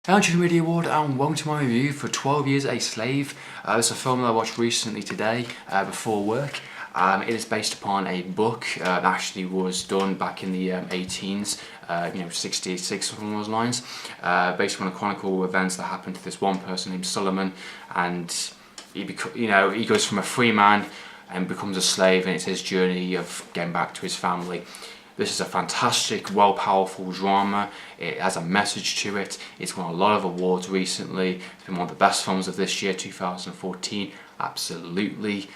Hello, Junior Media Award, and welcome to my review for 12 Years a Slave. It's a film that I watched recently today before work. It is based upon a book that actually was done back in the 18s, 66, something along those lines, based on a chronicle of events that happened to this one person named Solomon, and he goes from a free man and becomes a slave, and it's his journey of getting back to his family. This is a fantastic, powerful drama. It has a message to it. It's won a lot of awards recently. It's been one of the best films of this year, 2014. Absolutely.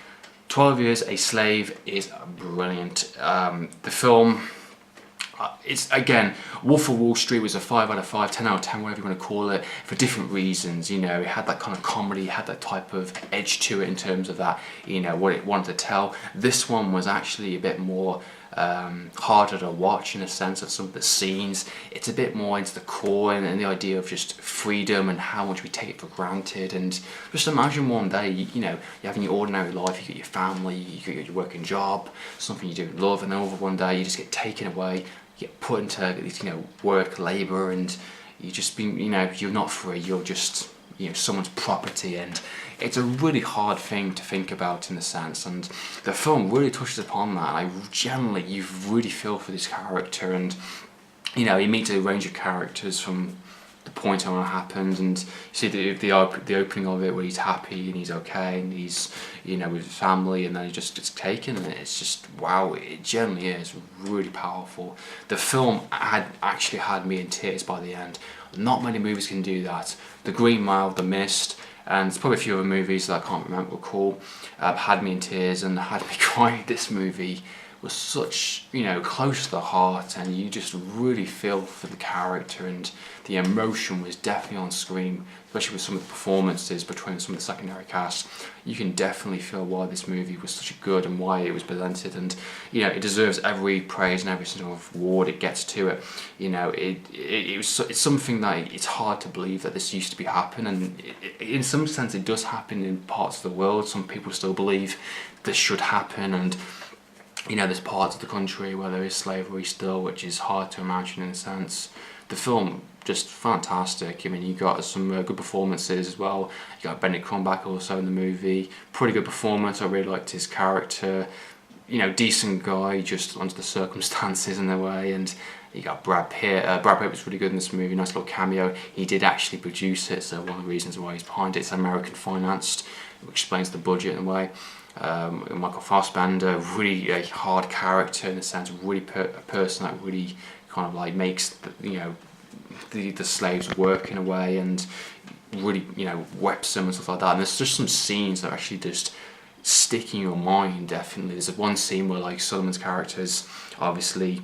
12 Years a Slave is brilliant. The film, it's again, Wolf of Wall Street was a 5 out of 5, 10 out of 10, whatever you want to call it, for different reasons. It had that kind of comedy, it had that type of edge to it in terms of that, what it wanted to tell. This one was actually a bit more harder to watch in a sense of some of the scenes. It's a bit more into the core and the idea of just freedom and how much we take it for granted. And just imagine one day, you're having your ordinary life, you got your family, you got your working job, something you do love, and then over one day you just get taken away, you get put into work, labour, and you just you're not free, you're just someone's property, and it's a really hard thing to think about in a sense, and the film really touches upon that. You really feel for this character, and he meets a range of characters from the point on what happened, and you see the opening of it where he's happy and he's okay and he's with his family, and then he just gets taken, and it's just wow, it generally is really powerful. The film actually had me in tears by the end. Not many movies can do that. The Green Mile, The Mist, and there's probably a few other movies that I can't recall, had me in tears and had me crying. This movie was such, close to the heart, and you just really feel for the character, and the emotion was definitely on screen, especially with some of the performances between some of the secondary cast. You can definitely feel why this movie was such a good and why it was presented, and it deserves every praise and every single award it gets to it. It's something that it's hard to believe that this used to be happening, and in some sense it does happen in parts of the world. Some people still believe this should happen, and there's parts of the country where there is slavery still, which is hard to imagine in a sense. The film, just fantastic. You got some good performances as well. You got Benedict Cumberbatch also in the movie. Pretty good performance. I really liked his character. Decent guy, just under the circumstances in a way. And you got Brad Pitt. Brad Pitt was really good in this movie. Nice little cameo. He did actually produce it, so one of the reasons why he's behind it. It's American financed, which explains the budget in a way. Michael Fassbender, really a hard character in a sense, really a person that really kind of like makes the slaves work in a way, and really whips them and stuff like that. And there's just some scenes that actually just stick in your mind. Definitely, there's one scene where Solomon's characters, obviously,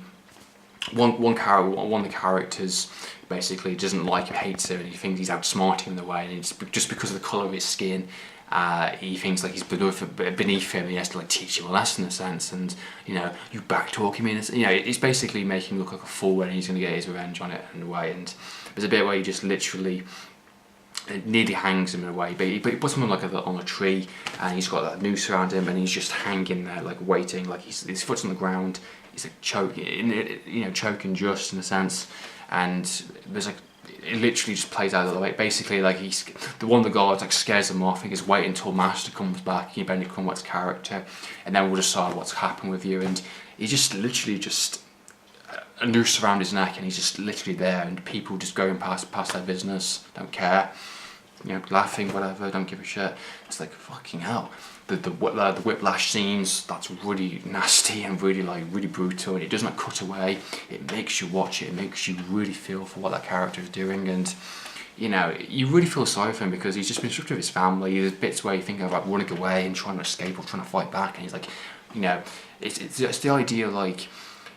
one of the characters basically doesn't like him, hates him, and he thinks he's outsmarting him in a way, and it's just because of the colour of his skin. He thinks he's beneath him, and he has to teach him a lesson in a sense, and you backtalk him in. It's basically making him look like a fool, and he's going to get his revenge on it in a way. And there's a bit where he just literally nearly hangs him in a way, but he puts him on a tree, and he's got that noose around him, and he's just hanging there waiting, his foot's on the ground, he's choking just in a sense, and there's it literally just plays out the way. Basically, he's one of the guards scares him off. He goes, wait until Master comes back. Benedict Cumberbatch's character, and then we'll decide what's happened with you. And he just literally a noose around his neck, and he's just literally there, and people just going past their business, don't care, laughing, whatever, don't give a shit. It's fucking hell. The whiplash scenes, that's really nasty and really brutal, and it doesn't cut away. It makes you watch it. It makes you really feel for what that character is doing, and you really feel sorry for him because he's just been stripped of his family. There's bits where you think about running away and trying to escape or trying to fight back, and he's it's the idea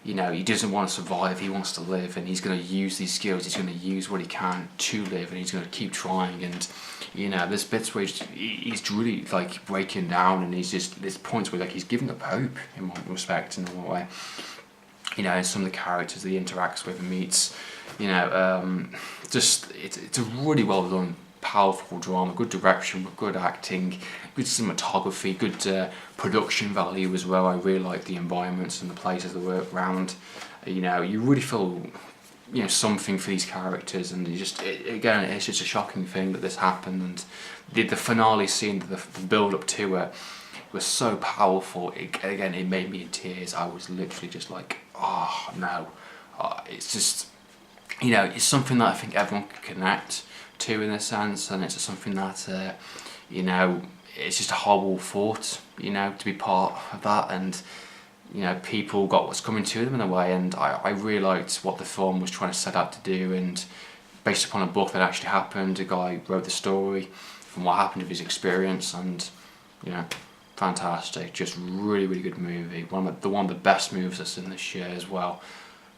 he doesn't want to survive, he wants to live, and he's going to use these skills, he's going to use what he can to live, and he's going to keep trying. And there's bits where he's really breaking down, and there's points where he's giving up hope in one respect, in one way. And some of the characters that he interacts with and meets, it's a really well done, powerful drama, good direction, good acting, good cinematography, good production value as well. I really like the environments and the places that were around. You really feel you know, something for these characters, and again, it's just a shocking thing that this happened, and the finale scene, the build up to it was so powerful. Again, it made me in tears. I was literally just like, oh no. It's just, you know, it's something that I think everyone can connect to in a sense, and it's just something that, you know, it's just a horrible thought, you know, to be part of that, and you know, people got what's coming to them in a way, and I really liked what the film was trying to set out to do, and based upon a book that actually happened, a guy wrote the story from what happened of his experience, and you know, fantastic, just really, really good movie, one of the best movies that's in this year as well.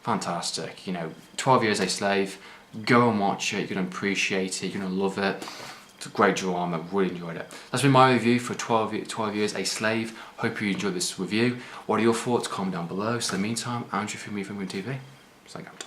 Fantastic, you know, 12 Years a Slave, go and watch it, you're going to appreciate it, you're going to love it. It's a great drama, really enjoyed it. That's been my review for 12 Years a Slave. Hope you enjoyed this review. What are your thoughts? Comment down below. So in the meantime, Andrew from Me Film TV. Signing out.